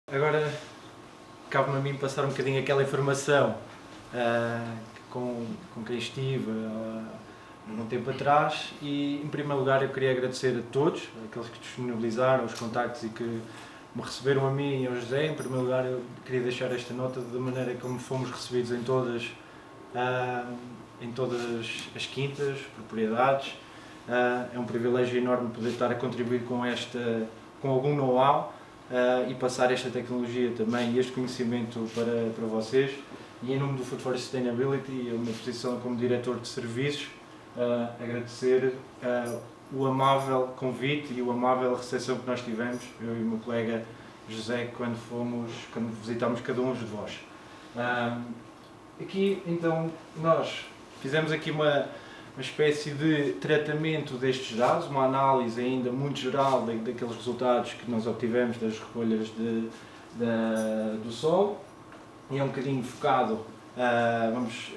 Agora cabe-me a mim passar um bocadinho aquela informação com quem estive há um tempo atrás e, em primeiro lugar, eu queria agradecer a todos, aqueles que disponibilizaram os contactos e que me receberam a mim e ao José. Em primeiro lugar, eu queria deixar esta nota da maneira como fomos recebidos em todas as quintas, propriedades. É um privilégio enorme poder estar a contribuir com algum know-how e passar esta tecnologia também e este conhecimento para vocês. E em nome do Food for Sustainability, a minha posição como diretor de serviços, agradecer o amável convite e o amável recepção que nós tivemos, eu e o meu colega José, quando visitámos cada um de vós. Aqui, então, nós fizemos aqui uma espécie de tratamento destes dados, uma análise ainda muito geral daqueles resultados que nós obtivemos das recolhas do solo, e é um bocadinho focado,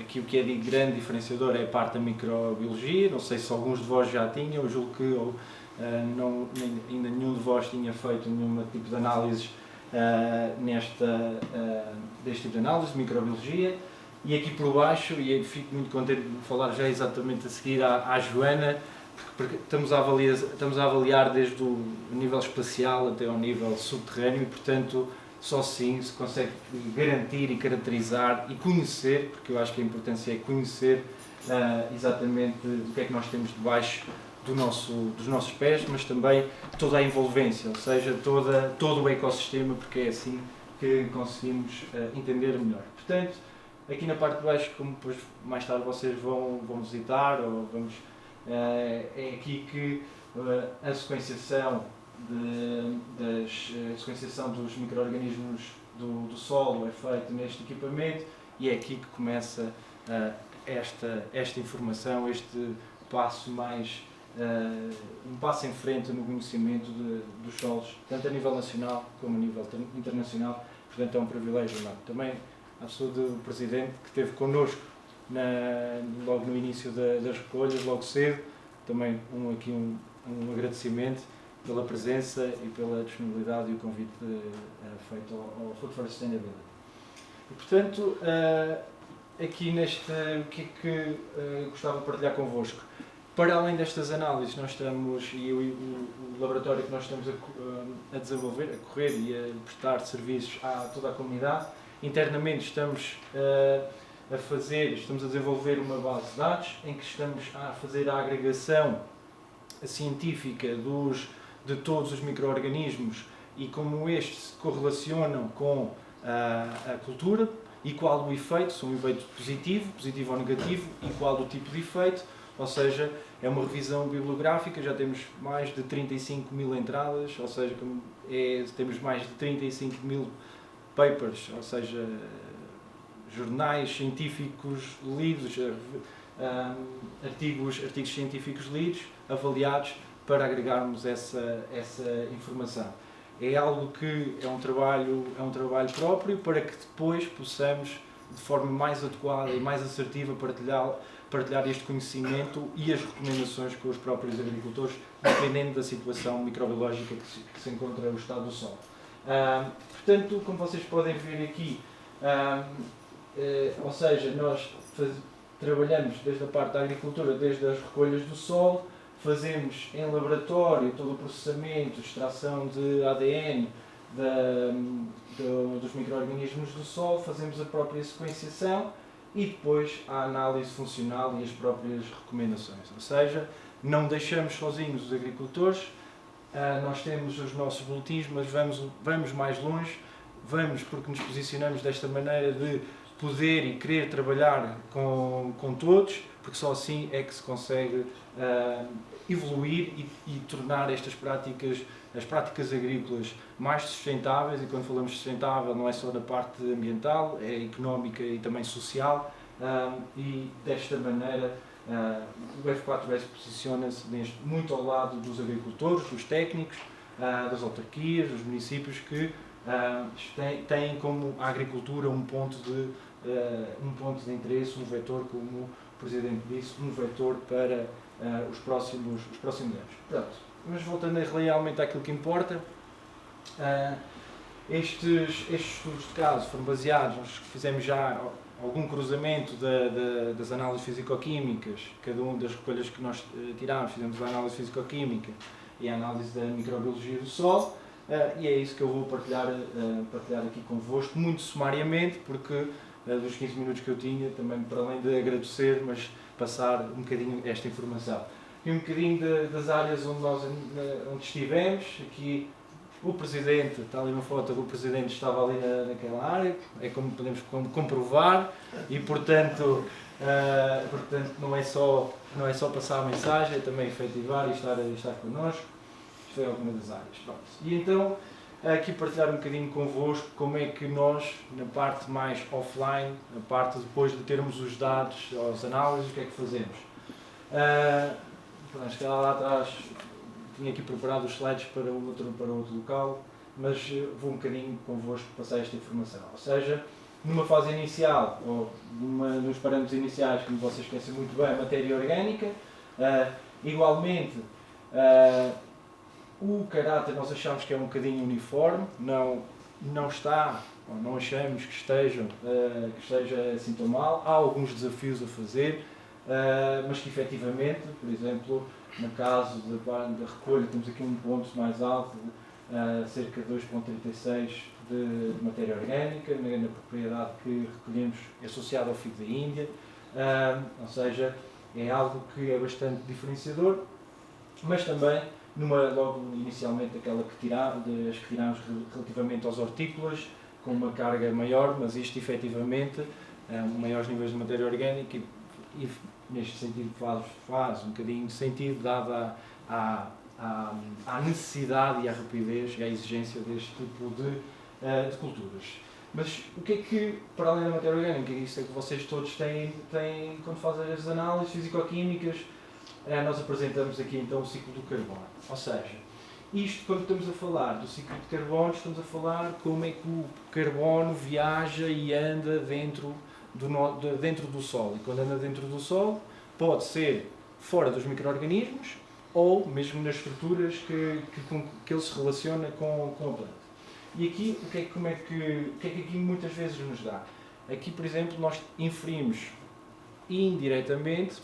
aqui o que é de grande diferenciador é a parte da microbiologia. Não sei se alguns de vós já tinham, eu julgo que ainda nenhum de vós tinha feito nenhum tipo de análises deste tipo de análise de microbiologia. E aqui por baixo, e eu fico muito contente de falar já exatamente a seguir à Joana, porque estamos a avaliar desde o nível espacial até ao nível subterrâneo e, portanto, só assim se consegue garantir e caracterizar e conhecer, porque eu acho que a importância é conhecer exatamente o que é que nós temos debaixo dos nossos pés, mas também toda a envolvência, ou seja, todo o ecossistema, porque é assim que conseguimos entender melhor. Portanto, aqui na parte de baixo, como depois mais tarde vocês vão visitar, é aqui que a sequenciação dos micro-organismos do solo é feita neste equipamento, e é aqui que começa esta informação, este passo um passo em frente no conhecimento dos solos, tanto a nível nacional como a nível internacional. Portanto, é um privilégio enorme. Também a pessoa do Presidente, que esteve connosco logo no início das recolhas, logo cedo, também um agradecimento pela presença e pela disponibilidade e o convite feito ao Food for Sustainability. E, portanto, aqui o que é que gostava de partilhar convosco? Para além destas análises, nós estamos, e o laboratório que nós estamos a desenvolver, a correr e a prestar serviços a toda a comunidade, internamente estamos a desenvolver uma base de dados em que estamos a fazer a agregação científica de todos os micro-organismos e como estes se correlacionam com a cultura, e qual o efeito, se um efeito positivo ou negativo, e qual o tipo de efeito. Ou seja, é uma revisão bibliográfica, já temos mais de 35 mil entradas, ou seja, temos mais de 35 mil papers, ou seja, jornais científicos lidos, artigos científicos lidos, avaliados, para agregarmos essa informação. É algo que é um trabalho próprio, para que depois possamos, de forma mais adequada e mais assertiva, partilhar este conhecimento e as recomendações com os próprios agricultores, dependendo da situação microbiológica que se encontra o estado do solo. Portanto, como vocês podem ver aqui, ou seja, nós trabalhamos desde a parte da agricultura, desde as recolhas do solo, fazemos em laboratório todo o processamento, extração de ADN dos micro-organismos do solo, fazemos a própria sequenciação e depois a análise funcional e as próprias recomendações. Ou seja, não deixamos sozinhos os agricultores. Nós temos os nossos boletins, mas vamos mais longe, porque nos posicionamos desta maneira de poder e querer trabalhar com todos, porque só assim é que se consegue evoluir e tornar as práticas agrícolas mais sustentáveis. E quando falamos de sustentável, não é só da parte ambiental, é económica e também social, e desta maneira o F4S posiciona-se muito ao lado dos agricultores, dos técnicos, das autarquias, dos municípios que têm como a agricultura um ponto de interesse, um vetor, como o Presidente disse, um vetor para os próximos anos. Pronto, mas voltando realmente àquilo que importa, Estes estudos de caso foram baseados, nós fizemos já algum cruzamento das análises físico-químicas, cada uma das recolhas que nós tirámos, fizemos a análise físico-química e a análise da microbiologia do solo, e é isso que eu vou partilhar aqui convosco, muito sumariamente, porque dos 15 minutos que eu tinha, também para além de agradecer, mas passar um bocadinho esta informação. E um bocadinho das áreas onde estivemos, aqui o Presidente, está ali uma foto, o Presidente estava ali naquela área, é como podemos comprovar, e portanto não é só passar a mensagem, é também efetivar e estar connosco. Isto é alguma das áreas. Pronto. E então, aqui partilhar um bocadinho convosco como é que nós, na parte mais offline, na parte depois de termos os dados, as análises, o que é que fazemos? Lá atrás tinha aqui preparado os slides para outro local, mas vou um bocadinho convosco passar esta informação. Ou seja, numa fase inicial, ou nos parâmetros iniciais, como vocês conhecem muito bem, a matéria orgânica, igualmente, o caráter nós achamos que é um bocadinho uniforme, não está, ou não achamos que esteja assim tão mal, há alguns desafios a fazer, mas que efetivamente, por exemplo, no caso da recolha, temos aqui um ponto mais alto, cerca de 2,36 de matéria orgânica, na propriedade que recolhemos associada ao figo da Índia, ou seja, é algo que é bastante diferenciador, mas também, logo inicialmente aquela que tirámos relativamente aos hortícolas, com uma carga maior, mas isto efetivamente, maiores níveis de matéria orgânica, e neste sentido faz um bocadinho de sentido, dada à necessidade e à rapidez e à exigência deste tipo de culturas. Mas o que é que, para além da matéria orgânica, isso é que vocês todos têm quando fazem as análises físico-químicas, nós apresentamos aqui então o ciclo do carbono. Ou seja, isto, quando estamos a falar do ciclo de carbono, estamos a falar como é que o carbono viaja e anda dentro do solo. E quando anda dentro do solo, pode ser fora dos micro-organismos ou mesmo nas estruturas que ele se relaciona com a planta. E aqui, o que é que aqui muitas vezes nos dá? Aqui, por exemplo, nós inferimos indiretamente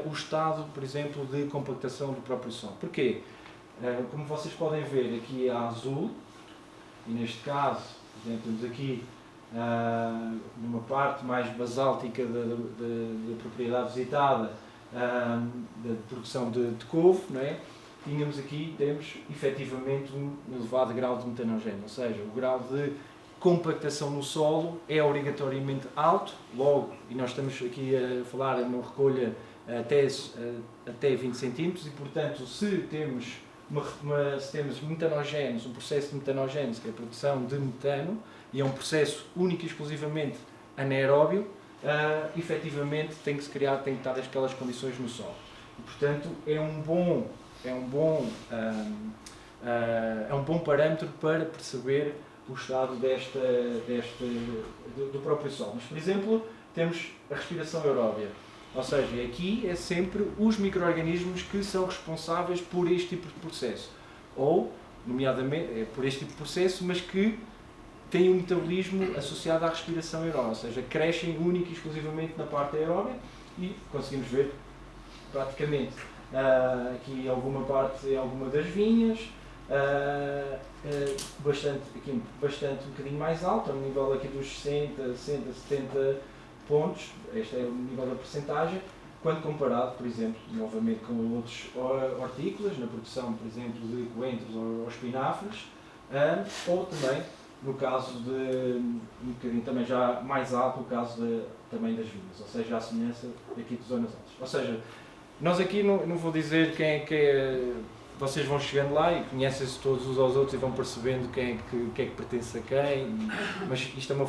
o estado, por exemplo, de compactação do próprio solo. Porquê? Como vocês podem ver, aqui é azul, e neste caso, por exemplo, temos aqui numa parte mais basáltica da propriedade visitada, da produção de couve, não é? Temos efetivamente um elevado grau de metanogênio, ou seja, o grau de compactação no solo é obrigatoriamente alto, logo, e nós estamos aqui a falar de uma recolha até 20 cm, e portanto, se temos metanogénese, um processo de metanogénese, que é a produção de metano, e é um processo único e exclusivamente anaeróbio, efetivamente tem que estar aquelas condições no solo. E, portanto, é um bom parâmetro para perceber o estado do próprio solo. Mas, por exemplo, temos a respiração aeróbia. Ou seja, aqui é sempre os micro-organismos que são responsáveis por este tipo de processo. Ou, nomeadamente, por este tipo de processo, mas que têm um metabolismo associado à respiração aeróbica. Ou seja, crescem única e exclusivamente na parte aeróbica e conseguimos ver praticamente aqui alguma das vinhas, bastante um bocadinho mais alto, a nível aqui dos 60, 70 pontos, este é o nível da percentagem, quando comparado, por exemplo, novamente com outros hortícolas, na produção, por exemplo, de coentros ou espinafres, ou também, no caso de, um bocadinho também já mais alto, o caso também das vinhas, ou seja, a semelhança aqui de zonas altas. Ou seja, nós aqui não vou dizer quem é que é, vocês vão chegando lá e conhecem-se todos uns aos outros e vão percebendo quem é que pertence a quem, mas isto é uma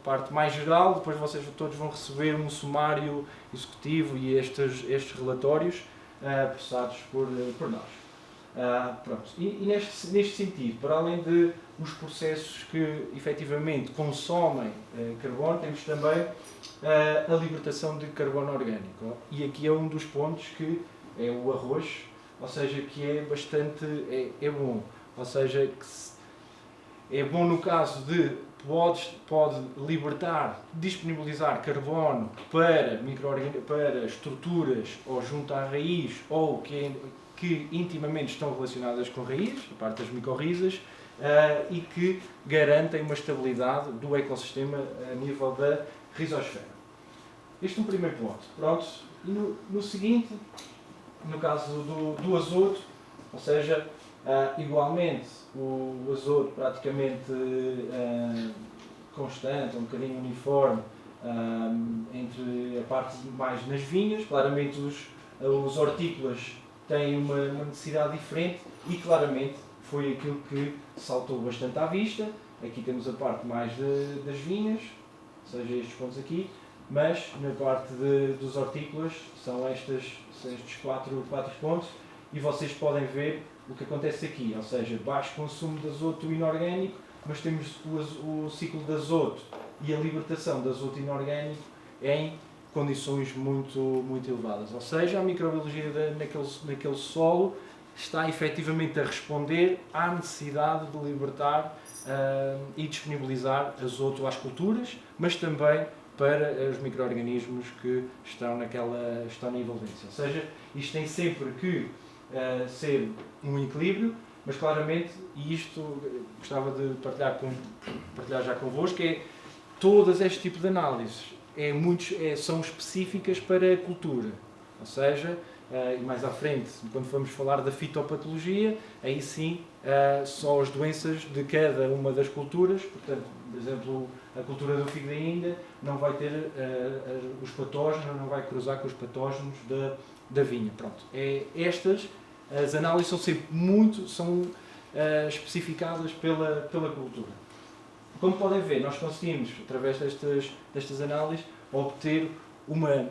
parte mais geral, depois vocês todos vão receber um sumário executivo e estes relatórios processados por nós. Pronto. E neste sentido, para além de os processos que efetivamente consomem carbono, temos também a libertação de carbono orgânico. E aqui é um dos pontos que é o arroz, ou seja, que é bastante bom. Ou seja, que É bom no caso de pode libertar, disponibilizar carbono para estruturas ou junto à raiz ou que intimamente estão relacionadas com a raiz, a parte das micorrizas, e que garantem uma estabilidade do ecossistema a nível da rizosfera. Este é um primeiro ponto. Pronto. E no seguinte, no caso do azoto, ou seja, igualmente o azoto praticamente constante, um bocadinho uniforme entre a parte mais nas vinhas. Claramente os hortícolas têm uma necessidade diferente e claramente foi aquilo que saltou bastante à vista. Aqui temos a parte mais das vinhas, ou seja, estes pontos aqui, mas na parte dos hortícolas são estes quatro pontos e vocês podem ver o que acontece aqui, ou seja, baixo consumo de azoto inorgânico, mas temos o ciclo de azoto e a libertação de azoto inorgânico em condições muito elevadas. Ou seja, a microbiologia naquele solo está efetivamente a responder à necessidade de libertar e disponibilizar azoto às culturas, mas também para os micro-organismos que estão na envolvência. Ou seja, isto tem sempre que ser um equilíbrio, mas claramente, e isto gostava de partilhar já convosco, é todas este tipo de análises são específicas para a cultura. Ou seja, e mais à frente, quando formos falar da fitopatologia, aí sim são as doenças de cada uma das culturas. Portanto, por exemplo, a cultura do figo da Índia não vai ter os patógenos, não vai cruzar com os patógenos da vinha. Pronto. As análises são sempre especificadas pela cultura. Como podem ver, nós conseguimos, através destas análises, obter uma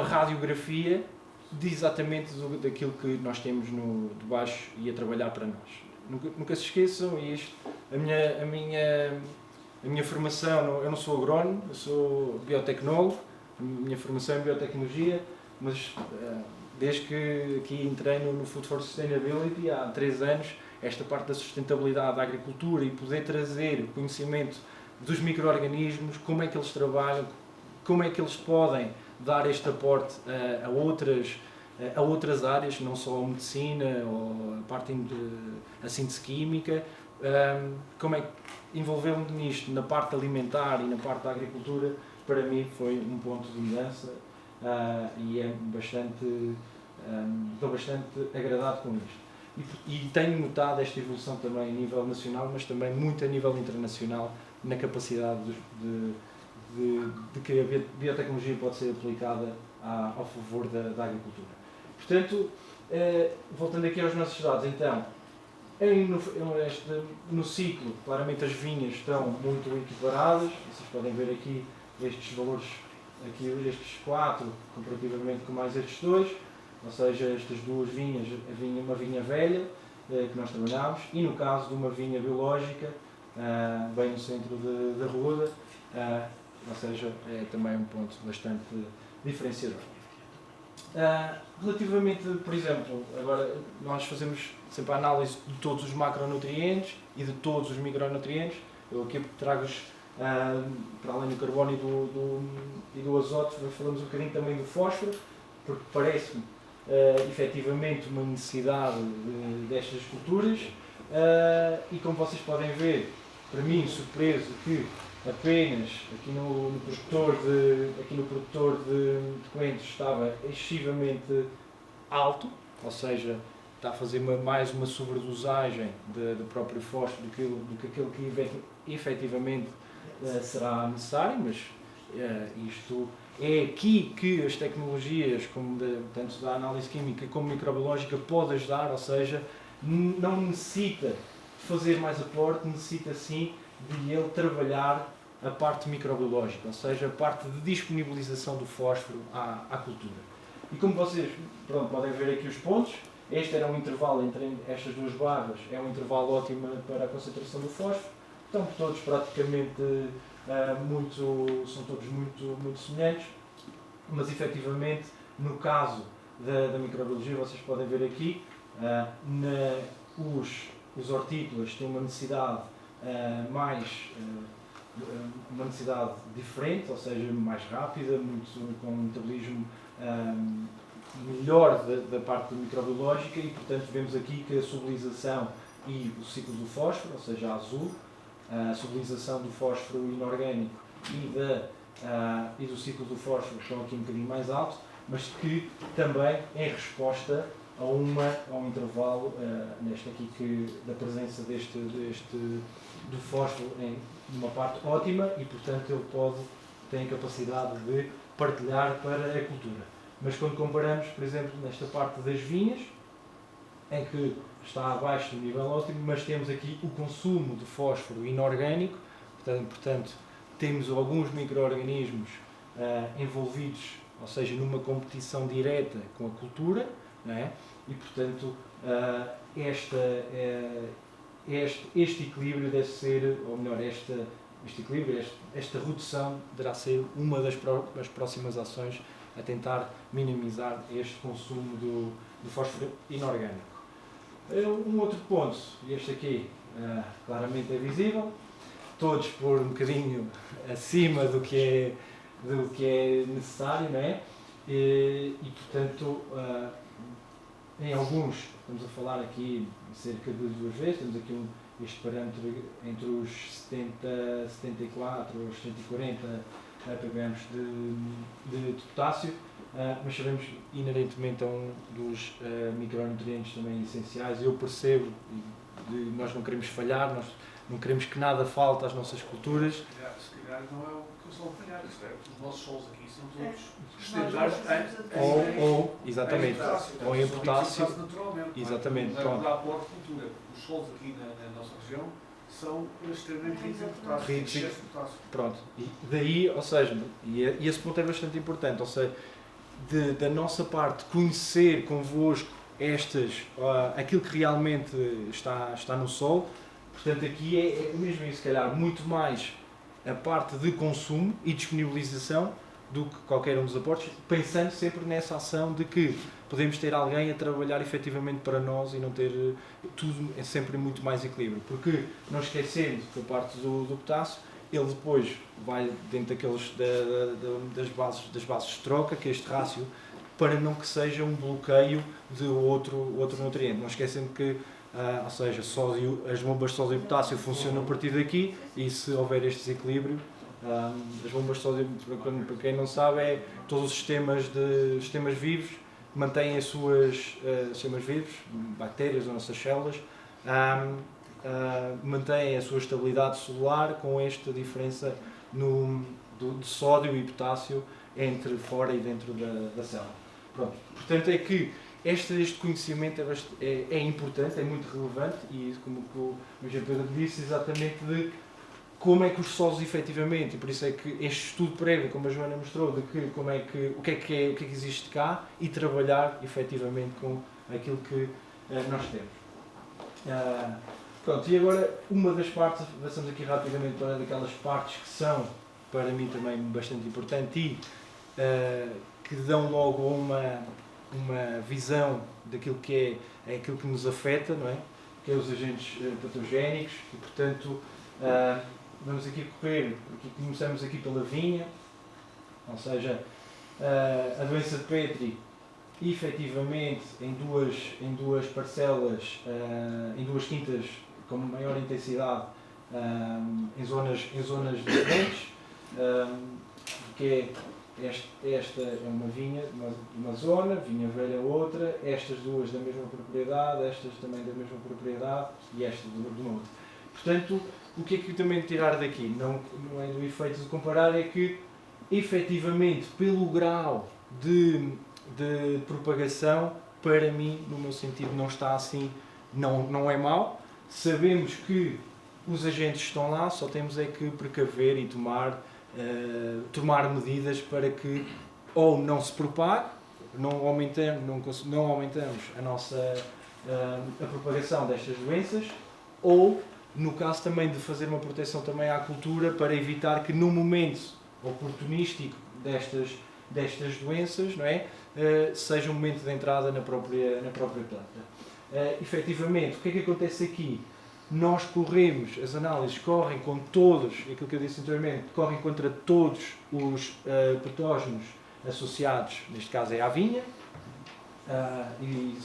radiografia de exatamente daquilo que nós temos de baixo e a trabalhar para nós. Nunca se esqueçam, a minha formação, eu não sou agrónomo, eu sou biotecnólogo, a minha formação é em biotecnologia, mas desde que aqui entrei no Food for Sustainability, há 3 anos, esta parte da sustentabilidade da agricultura e poder trazer conhecimento dos micro-organismos, como é que eles trabalham, como é que eles podem dar este aporte a outras áreas, não só a medicina ou a parte da síntese química, como é que envolver-me nisto na parte alimentar e na parte da agricultura, para mim foi um ponto de mudança e estou bastante agradado com isto. E tenho notado esta evolução também a nível nacional, mas também muito a nível internacional, na capacidade de que a biotecnologia pode ser aplicada ao favor da agricultura. Portanto, voltando aqui aos nossos dados, então, no ciclo, claramente as vinhas estão muito equiparadas, vocês podem ver aqui estes valores, aqui estes 4, comparativamente com mais estes 2, ou seja, estas 2 vinhas, uma vinha velha, que nós trabalhámos, e no caso de uma vinha biológica, bem no centro da Ruda, ou seja, é também um ponto bastante diferenciador. Relativamente, por exemplo, agora nós fazemos sempre a análise de todos os macronutrientes e de todos os micronutrientes. Eu aqui trago-vos, para além do carbono e do azoto, falamos um bocadinho também do fósforo, porque parece-me efetivamente uma necessidade destas culturas, e como vocês podem ver, para mim, surpreso que apenas aqui no produtor de coentros estava excessivamente alto, ou seja, está a fazer mais uma sobredosagem do próprio fósforo do que aquilo que efetivamente será necessário, mas isto é aqui que as tecnologias, tanto da análise química como microbiológica, podem ajudar, ou seja, não necessita fazer mais aporte, necessita sim de ele trabalhar a parte microbiológica, ou seja, a parte de disponibilização do fósforo à cultura. E como vocês podem ver aqui os pontos, este era um intervalo entre estas 2 barras, é um intervalo ótimo para a concentração do fósforo, estão todos praticamente são todos muito semelhantes, mas efetivamente no caso da microbiologia vocês podem ver aqui os hortícolas têm uma necessidade uma necessidade diferente, ou seja, mais rápida, com um metabolismo melhor da parte microbiológica, e portanto vemos aqui que a solubilização e o ciclo do fósforo, ou seja, a azul, a solubilização do fósforo inorgânico e do ciclo do fósforo estão aqui um bocadinho mais altos, mas que também em resposta a um intervalo da presença do fósforo em uma parte ótima, e portanto ele tem a capacidade de partilhar para a cultura. Mas quando comparamos, por exemplo, nesta parte das vinhas, em que está abaixo do nível ótimo, mas temos aqui o consumo de fósforo inorgânico, portanto temos alguns micro-organismos envolvidos, ou seja, numa competição direta com a cultura, não é? E portanto este equilíbrio deve ser, ou melhor, esta redução deverá ser uma das próximas ações a tentar minimizar este consumo do fósforo inorgânico. Um outro ponto, e este aqui claramente é visível, todos por um bocadinho acima do que é necessário, não é? E portanto, em alguns, estamos a falar aqui cerca de 2 vezes, temos aqui este parâmetro entre os 74 aos 140 ppm de potássio, mas sabemos inerentemente a um dos micronutrientes também essenciais. Eu percebo, nós não queremos falhar, nós não queremos que nada falte às nossas culturas. Se calhar não é o que eu sou a falhar, os nossos solos aqui são todos sedentários exatamente, ou em potássio. Exatamente, pronto. Não é por cultura. Os solos aqui na nossa região são extremamente ricos em potássio. Pronto, e daí, ou seja, e esse ponto é bastante importante, ou seja, da nossa parte, conhecer convosco aquilo que realmente está no solo. Portanto, aqui é mesmo isso, se calhar, muito mais a parte de consumo e disponibilização do que qualquer um dos aportes, pensando sempre nessa ação de que podemos ter alguém a trabalhar efetivamente para nós e não ter tudo, é sempre muito mais equilíbrio. Porque, não esquecendo que a parte do potássio, ele depois vai dentro das bases de troca, que é este rácio, para não que seja um bloqueio de outro nutriente. Não esquecendo que ou seja, as bombas de sódio e potássio funcionam a partir daqui, e se houver este desequilíbrio, as bombas de sódio, para quem não sabe, todos os sistemas vivos mantêm as suas sistemas vivos, bactérias ou nossas células, mantêm a sua estabilidade celular com esta diferença de sódio e potássio entre fora e dentro da célula. Pronto. Portanto, é que este conhecimento é importante, é muito relevante, e como o Engenheiro Pedro disse, exatamente de como é que os solos efetivamente, e por isso é que este estudo prévio, como a Joana mostrou, de que o que é que existe cá, e trabalhar efetivamente com aquilo que nós temos. Pronto, e agora uma das partes, avançamos aqui rapidamente para daquelas partes que são, para mim também, bastante importantes e que dão logo uma visão daquilo que é aquilo que nos afeta, não é? Que é os agentes patogénicos, e portanto vamos aqui começamos aqui pela vinha, ou seja, a doença de Petri, efetivamente em duas parcelas, em 2 quintas com maior intensidade, em zonas diferentes, que é esta é uma vinha, uma zona, vinha velha outra, estas duas da mesma propriedade, estas também da mesma propriedade e esta de uma outra. Portanto, o que é que também tirar daqui? Não é do efeito de comparar, é que efetivamente pelo grau de propagação, para mim, no meu sentido, não está assim, não é mau. Sabemos que os agentes estão lá, só temos é que precaver e tomar medidas para que ou não se propague, não aumentamos a propagação destas doenças, ou no caso também de fazer uma proteção também à cultura para evitar que no momento oportunístico destas doenças, não é, seja um momento de entrada na própria planta. efetivamente, o que é que acontece aqui? Nós corremos, as análises correm com todos, aquilo que eu disse anteriormente, correm contra todos os patógenos associados, neste caso é à vinha, e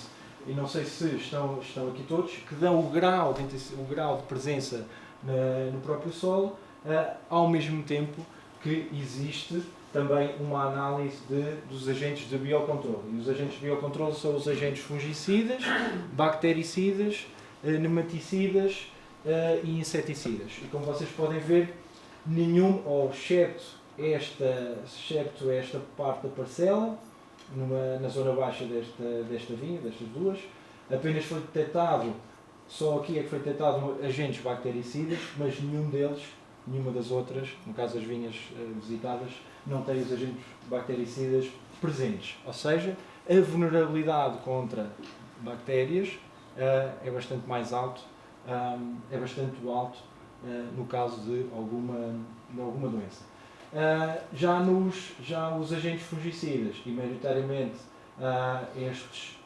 não sei se estão aqui todos, que dão o grau de presença no próprio solo, ao mesmo tempo que existe também uma análise dos agentes de biocontrole. E os agentes de biocontrole são os agentes fungicidas, bactericidas, nematicidas e inseticidas. E como vocês podem ver, nenhum, ou excepto esta parte da parcela, na zona baixa desta vinha, destas duas, apenas foi detectado, só aqui é que foi detectado agentes bactericidas, mas nenhuma das outras, no caso das vinhas visitadas, não tem os agentes bactericidas presentes. Ou seja, a vulnerabilidade contra bactérias é bastante mais alto, no caso de alguma doença. Já os agentes fungicidas, e maioritariamente estas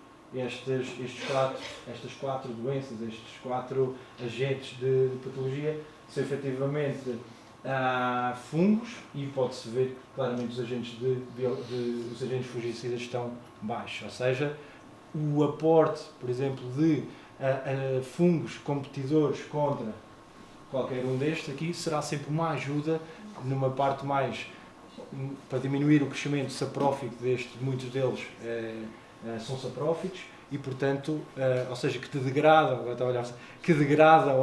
4 doenças, estes 4 agentes de patologia, são efetivamente fungos, e pode-se ver que claramente os agentes fungicidas estão baixos. Ou seja, o aporte, por exemplo, de fungos competidores contra qualquer um destes aqui será sempre uma ajuda numa parte mais para diminuir o crescimento saprófico muitos deles são saprófitos e, portanto, ou seja, que degradam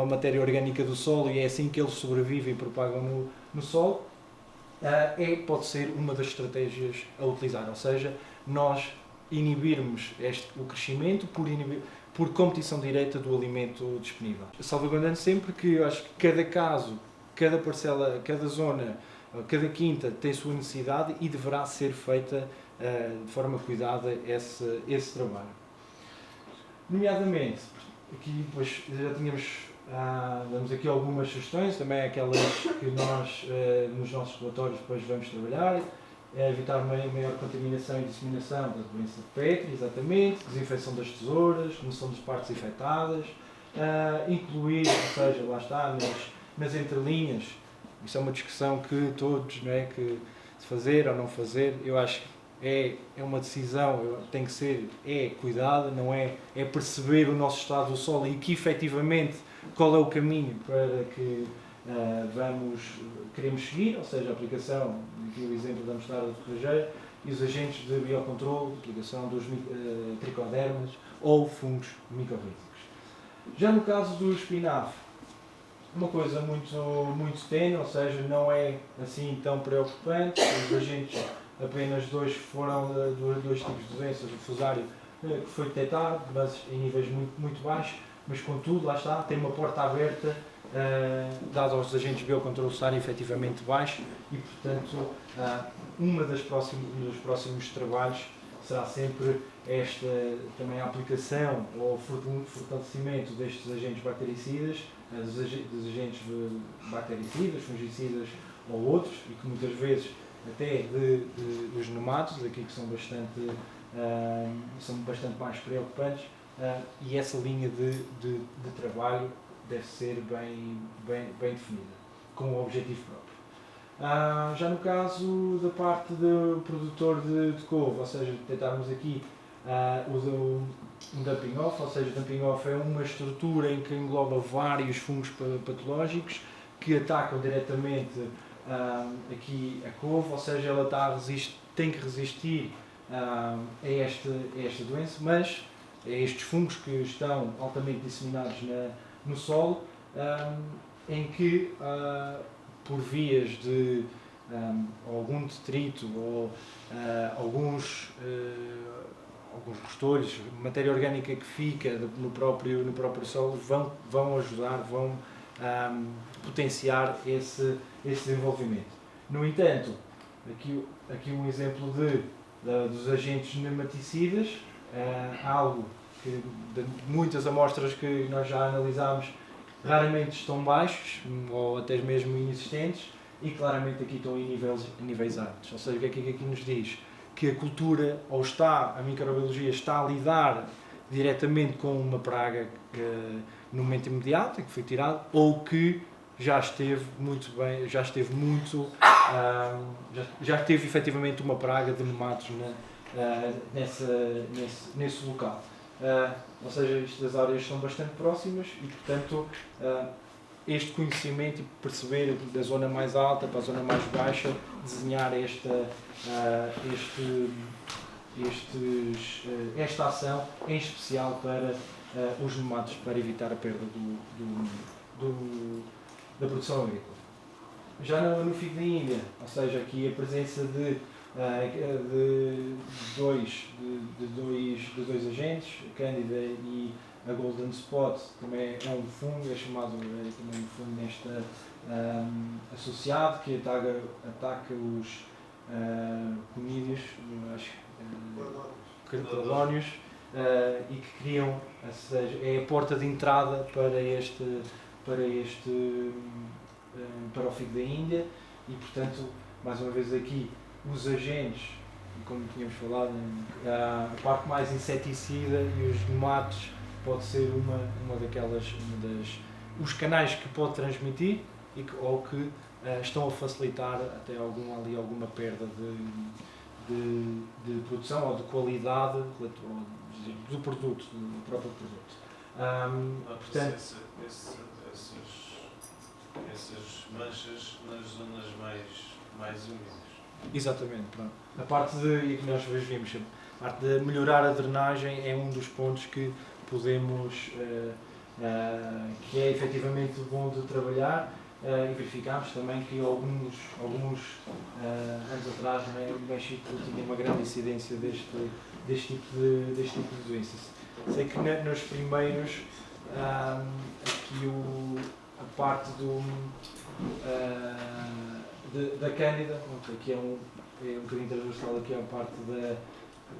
a matéria orgânica do solo, e é assim que eles sobrevivem e propagam no solo, pode ser uma das estratégias a utilizar, ou seja, nós inibirmos o crescimento por competição direta do alimento disponível. Salvaguardando sempre que eu acho que cada caso, cada parcela, cada zona, cada quinta tem sua necessidade e deverá ser feita de forma cuidada esse trabalho. Nomeadamente, aqui depois já damos aqui algumas sugestões, também aquelas que nós nos nossos relatórios depois vamos trabalhar, evitar maior contaminação e disseminação da doença de Petri, exatamente, desinfecção das tesouras, remoção das partes infectadas, incluir, ou seja, lá está, nas entrelinhas, isso é uma discussão que todos, não é, que se fazer ou não fazer, eu acho que é uma decisão, tem que ser cuidada, não é perceber o nosso estado do solo e que efetivamente qual é o caminho para que queremos seguir, ou seja, a aplicação, aqui o exemplo da mostarda de forrageiro, e os agentes de biocontrole, aplicação dos tricodermas ou fungos micorrízicos. Já no caso do espinafre, uma coisa muito tenue, ou seja, não é assim tão preocupante, os agentes apenas dois tipos de doenças, o fusário que foi detectado, mas em níveis muito baixos, mas contudo, lá está, tem uma porta aberta, dado aos agentes de biocontrole estarem efetivamente baixos, e portanto, um dos próximos trabalhos será sempre também a aplicação ou fortalecimento destes agentes bactericidas, dos agentes bactericidas, fungicidas ou outros, e que muitas vezes até dos nematos, aqui que são bastante mais preocupantes, e essa linha de trabalho deve ser bem definida, com um objetivo próprio. Já no caso da parte do produtor de couve, ou seja, tentarmos aqui um dumping off, ou seja, dumping off é uma estrutura em que engloba vários fungos patológicos que atacam diretamente aqui a couve, ou seja, ela tem que resistir a esta doença, mas a estes fungos que estão altamente disseminados no solo, em que por vias de algum detrito ou alguns restolhos, matéria orgânica que fica no próprio solo, vão ajudar, vão potenciar esse desenvolvimento. No entanto, aqui um exemplo dos agentes nematicidas, algo que de muitas amostras que nós já analisámos raramente estão baixos ou até mesmo inexistentes, e claramente aqui estão em níveis altos. Ou seja, o que é que aqui nos diz? Que a cultura, a microbiologia está a lidar diretamente com uma praga que, no momento imediato em que foi tirado, ou que já esteve muito bem, já teve efetivamente uma praga de nematos nesse local. Ou seja, estas áreas são bastante próximas e, portanto, este conhecimento e perceber da zona mais alta para a zona mais baixa, desenhar esta ação em especial para os nematos, para evitar a perda da produção agrícola. Já no figo da Índia, ou seja, aqui a presença de dois agentes, a Cândida e a Golden Spot, também é um fungo, é chamado também um fungo associado, que ataca os conídeos, cladónios, e que criam, ou seja, é a porta de entrada para o figo da Índia e, portanto, mais uma vez aqui, os agentes, como tínhamos falado, a parte mais inseticida e os nematos pode ser os canais que pode transmitir ou que estão a facilitar até alguma perda de produção ou de qualidade do produto, do próprio produto. Portanto, essas manchas nas zonas mais úmidas. Exatamente. Pronto. A parte que nós vimos, a parte de melhorar a drenagem é um dos pontos que podemos, que é efetivamente bom de trabalhar, e verificámos também que alguns anos atrás, o México tinha uma grande incidência deste tipo de doenças. Sei que nos primeiros, aqui a parte da Cândida, aqui é um bocadinho transversal, aqui é a parte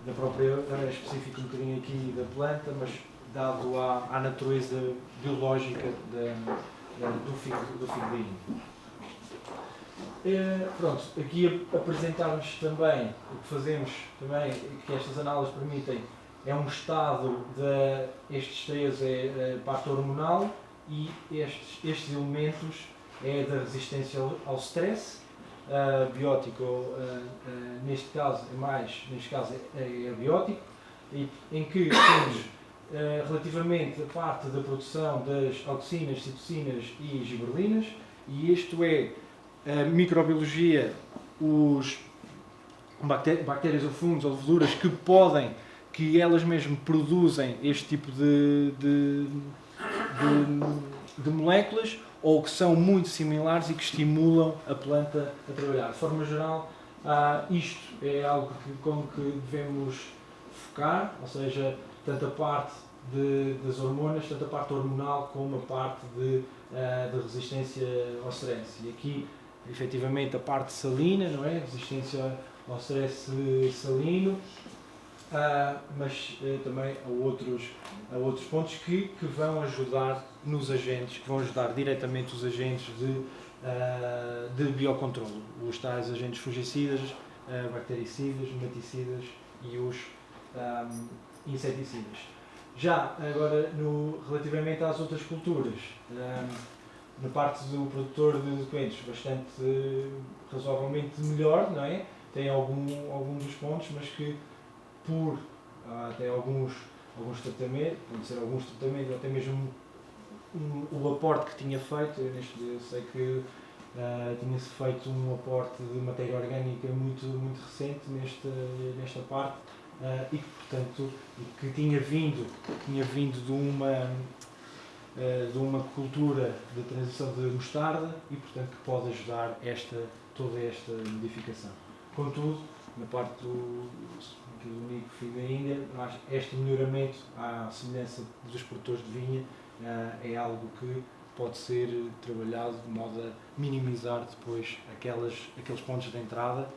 da própria, específica um bocadinho aqui da planta, mas dado à natureza biológica do figo da Índia. Pronto, aqui apresentarmos também o que fazemos, também, que estas análises permitem, é um estado estes três é a parte hormonal e estes elementos é da resistência ao stress, biótico, neste caso é abiótico, em que temos relativamente a parte da produção das auxinas, citocinas e gibberelinas, e isto é a microbiologia, os bactérias ou fungos ou leveduras que elas mesmas produzem este tipo de moléculas, ou que são muito similares e que estimulam a planta a trabalhar. De forma geral, isto é algo com que devemos focar, ou seja, tanto a parte das hormonas, tanto a parte hormonal como a parte de resistência ao stress. E aqui, efetivamente, a parte salina, não é? Resistência ao stress salino, mas também a outros pontos que vão ajudar nos agentes, que vão ajudar diretamente os agentes de biocontrolo, os tais agentes fungicidas, bactericidas, nematicidas e os inseticidas. Já agora, relativamente às outras culturas, na parte do produtor de coentros, bastante razoavelmente melhor, não é? Tem algum dos pontos, mas que até alguns tratamentos, pode ser alguns tratamentos, ou até mesmo o aporte que tinha feito, eu sei que tinha-se feito um aporte de matéria orgânica muito recente nesta parte, e que, portanto, que tinha vindo de uma cultura de transição de mostarda e, portanto, que pode ajudar toda esta modificação. Contudo, na parte do único figo da Índia, este melhoramento, à semelhança dos produtores de vinha, é algo que pode ser trabalhado de modo a minimizar depois aqueles pontos de entrada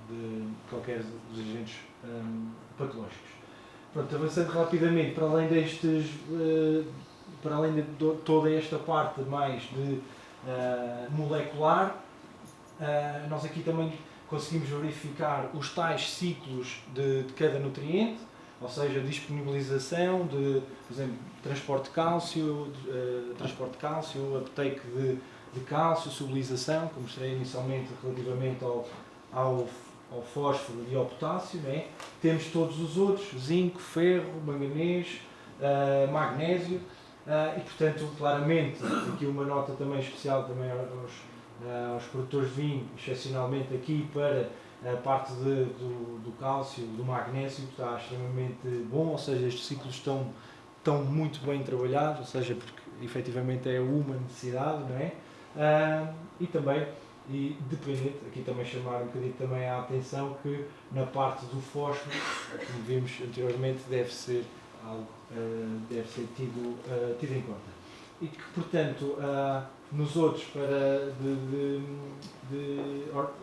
de qualquer dos agentes patológicos. Pronto, avançando rapidamente, para além de toda esta parte mais de molecular, nós aqui também conseguimos verificar os tais ciclos de cada nutriente, ou seja, disponibilização de, por exemplo, transporte de cálcio, uptake de cálcio, subutilização, como mostrei inicialmente relativamente ao fósforo e ao potássio, né? Temos todos os outros, zinco, ferro, manganês, magnésio, e portanto, claramente, aqui uma nota também especial também aos produtores de vinho, excepcionalmente aqui para a parte do cálcio, do magnésio, que está extremamente bom, ou seja, estes ciclos estão muito bem trabalhados, ou seja, porque efetivamente é uma necessidade, não é? E também, e dependente, aqui também chamar um bocadinho também a atenção que na parte do fósforo, como vimos anteriormente, deve ser algo deve ser tido em conta. E que, portanto, nos outros, para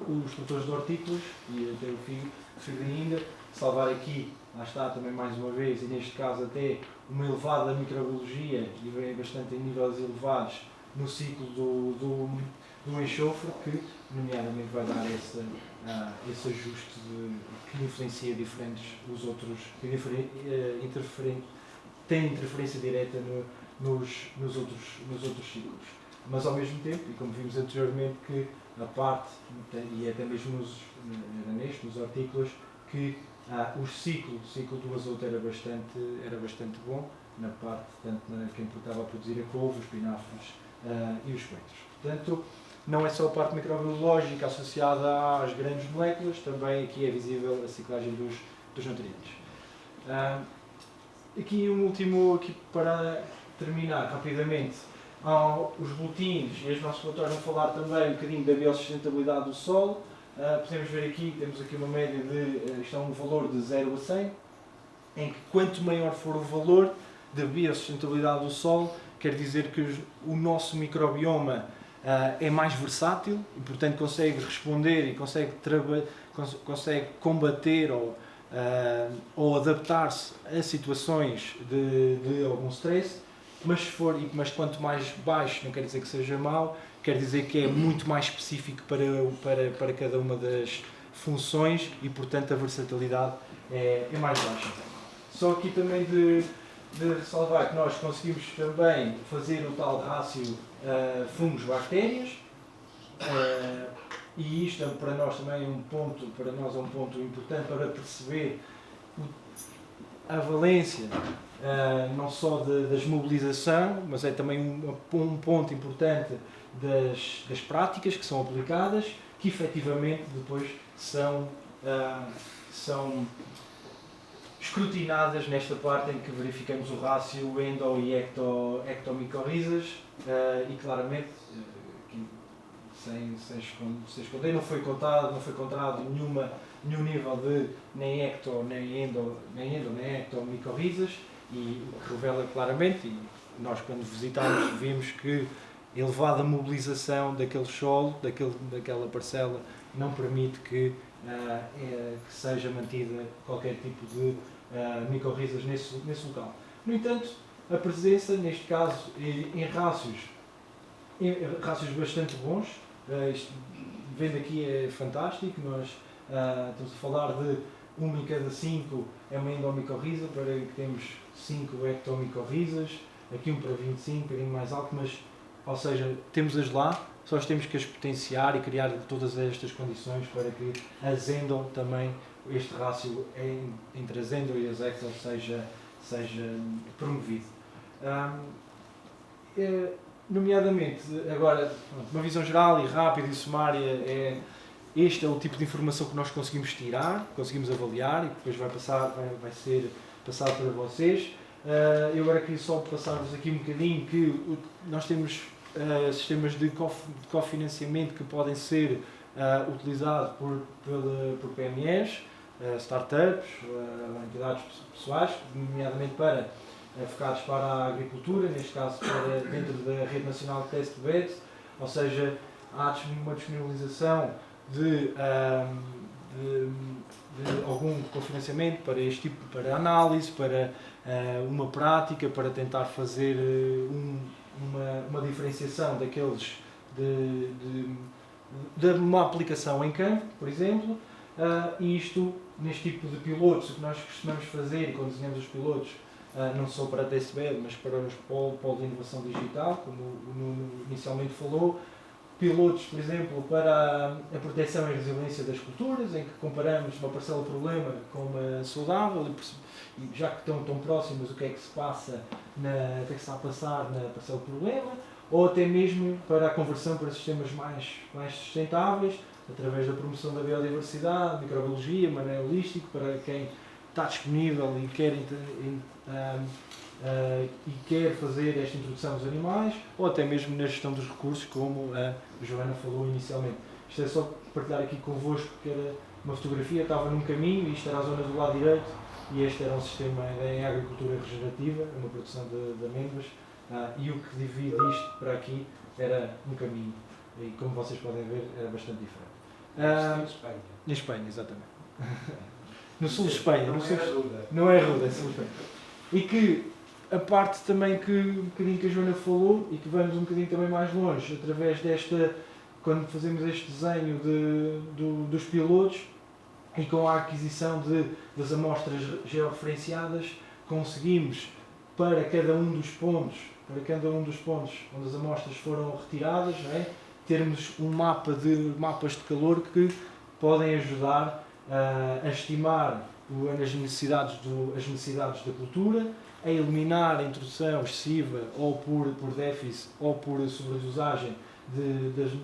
os produtores de hortícolas, e até o fio ainda, salvar aqui, lá está também mais uma vez, e neste caso até uma elevada microbiologia, e vem bastante em níveis elevados no ciclo do enxofre, que nomeadamente vai dar esse ajuste que influencia diferentes os outros, que tem interferência direta nos outros ciclos. Mas ao mesmo tempo, e como vimos anteriormente, que a parte, e até mesmo nos hortícolas, que o ciclo do azoto era bastante bom, na parte, tanto quem estava a produzir a couve, os espinafres e os coentros. Portanto, não é só a parte microbiológica associada às grandes moléculas, também aqui é visível a ciclagem dos nutrientes. Aqui um último, aqui para terminar rapidamente, os boletins e os nossos relatórios vão falar também um bocadinho da biossustentabilidade do solo. Podemos ver aqui, temos aqui uma média isto é um valor de 0 a 100, em que quanto maior for o valor da biossustentabilidade do solo, quer dizer que o nosso microbioma é mais versátil e, portanto, consegue responder e consegue combater ou adaptar-se a situações de algum stress, mas quanto mais baixo, não quer dizer que seja mau, quer dizer que é muito mais específico para cada uma das funções e, portanto, a versatilidade é mais baixa. Só aqui também de ressalvar que nós conseguimos também fazer o tal rácio fungos-bactérias, e isto para nós também é um ponto importante para perceber a valência não só da desmobilização, mas é também um ponto importante das práticas que são aplicadas, que efetivamente depois são escrutinadas nesta parte em que verificamos o rácio endo e ectomicorrizas, e claramente, sem esconder, não foi encontrado nenhum nível de nem ecto, nem endo, nem ectomicorrizas, e o que revela claramente, e nós quando visitámos vimos que a elevada mobilização daquele solo, daquela parcela, não permite que seja mantida qualquer tipo de micorrizas nesse local. No entanto, a presença, neste caso, em rácios bastante bons, vendo aqui é fantástico, nós estamos a falar de 1 em cada 5 é uma endomicorriza, para que temos 5 ectomicorrizas, aqui 1 para 25, um bocadinho mais alto, mas, ou seja, temos-as lá, só temos que as potenciar e criar todas estas condições para que as endo também, este rácio entre as endo e as ecto seja promovido. Nomeadamente, agora, uma visão geral e rápida e sumária, este é o tipo de informação que nós conseguimos tirar, conseguimos avaliar e que depois vai ser passado para vocês. Eu agora queria só passar-vos aqui um bocadinho que nós temos sistemas de cofinanciamento que podem ser utilizados por PMEs, startups, entidades pessoais, nomeadamente focados para a agricultura, neste caso dentro da Rede Nacional de Test Beds, ou seja, há uma disponibilização de algum cofinanciamento para este tipo, para análise, para uma prática, para tentar fazer uma diferenciação daqueles de uma aplicação em campo, por exemplo, e isto neste tipo de pilotos, o que nós costumamos fazer quando desenhamos os pilotos, não só para a TSB, mas para os polos de inovação digital, como o Nuno inicialmente falou, pilotos, por exemplo, para a proteção e resiliência das culturas, em que comparamos uma parcela problema com uma saudável, e já que estão tão próximas, o que é que se passa, o que é que se está a passar na parcela problema, ou até mesmo para a conversão para sistemas mais sustentáveis, através da promoção da biodiversidade, microbiologia, manejo holístico, para quem está disponível e quer fazer esta introdução dos animais, ou até mesmo na gestão dos recursos, como a Joana falou inicialmente. Isto é só partilhar aqui convosco, que era uma fotografia, estava num caminho, e isto era a zona do lado direito, e este era um sistema em agricultura regenerativa, uma produção de amêndoas, e o que divide isto para aqui era um caminho, e como vocês podem ver, era bastante diferente. Em Espanha. Em Espanha, exatamente. No sul de Espanha. Ruda. Não é ruda, é sul de Espanha. E que a parte também que um bocadinho que a Joana falou, e que vamos um bocadinho também mais longe, através desta, quando fazemos este desenho dos pilotos, e com a aquisição das amostras georreferenciadas, conseguimos para cada um dos pontos onde as amostras foram retiradas, não é? Termos mapas de calor que podem ajudar a estimar as necessidades da cultura, a eliminar a introdução excessiva ou por déficit ou por sobredosagem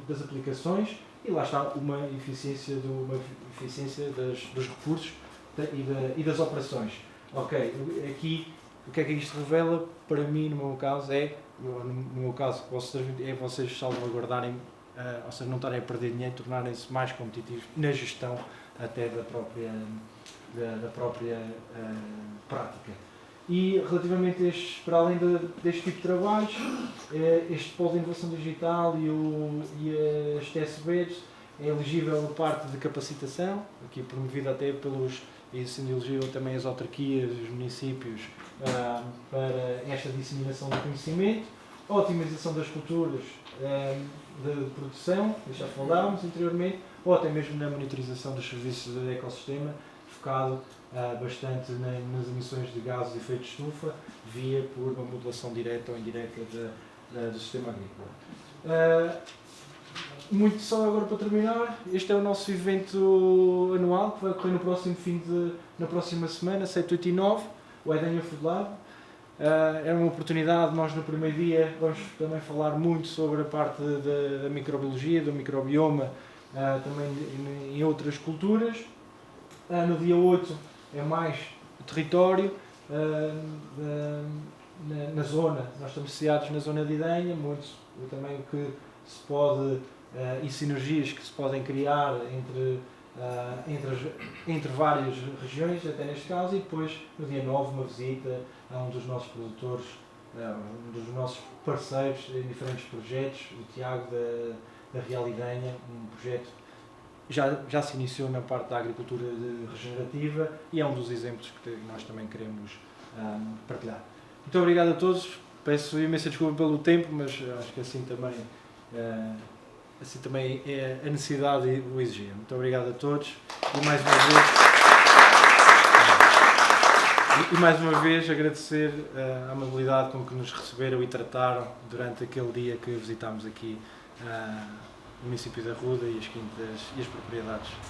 das aplicações, e lá está uma eficiência dos recursos e das operações. Ok, aqui o que é que isto revela? Para mim, no meu caso, é vocês salvaguardarem, ou seja, não estarem a perder dinheiro, tornarem-se mais competitivos na gestão até da própria prática. E relativamente a estes, para além deste tipo de trabalhos, este polo de inovação digital e as TSBs é elegível a parte de capacitação, aqui promovida até e sendo elegível também as autarquias, os municípios, para esta disseminação do conhecimento, a otimização das culturas de produção, que já falámos anteriormente, ou até mesmo na monitorização dos serviços do ecossistema, focado bastante nas emissões de gases de efeito de estufa, via por uma modulação direta ou indireta do sistema agrícola. Muito só agora para terminar, este é o nosso evento anual, que vai ocorrer na próxima semana, 7, 8 e 9, o Edenha Food Lab. É uma oportunidade, nós no primeiro dia vamos também falar muito sobre a parte da microbiologia, do microbioma, também em outras culturas. No dia 8 é mais o território, na zona, nós estamos sediados na zona de Edenha, muito também o que se pode, e sinergias que se podem criar entre várias regiões, até neste caso, e depois no dia 9 uma visita a um dos nossos produtores, um dos nossos parceiros em diferentes projetos, o Tiago da Real Edenha, um projeto já se iniciou na parte da agricultura regenerativa e é um dos exemplos que nós também queremos partilhar. Muito obrigado a todos, peço imensa desculpa pelo tempo, mas acho que assim também é a necessidade o exigir. Muito obrigado a todos e mais uma vez agradecer a amabilidade com que nos receberam e trataram durante aquele dia que visitámos aqui o município da Ruda e as quintas e as propriedades.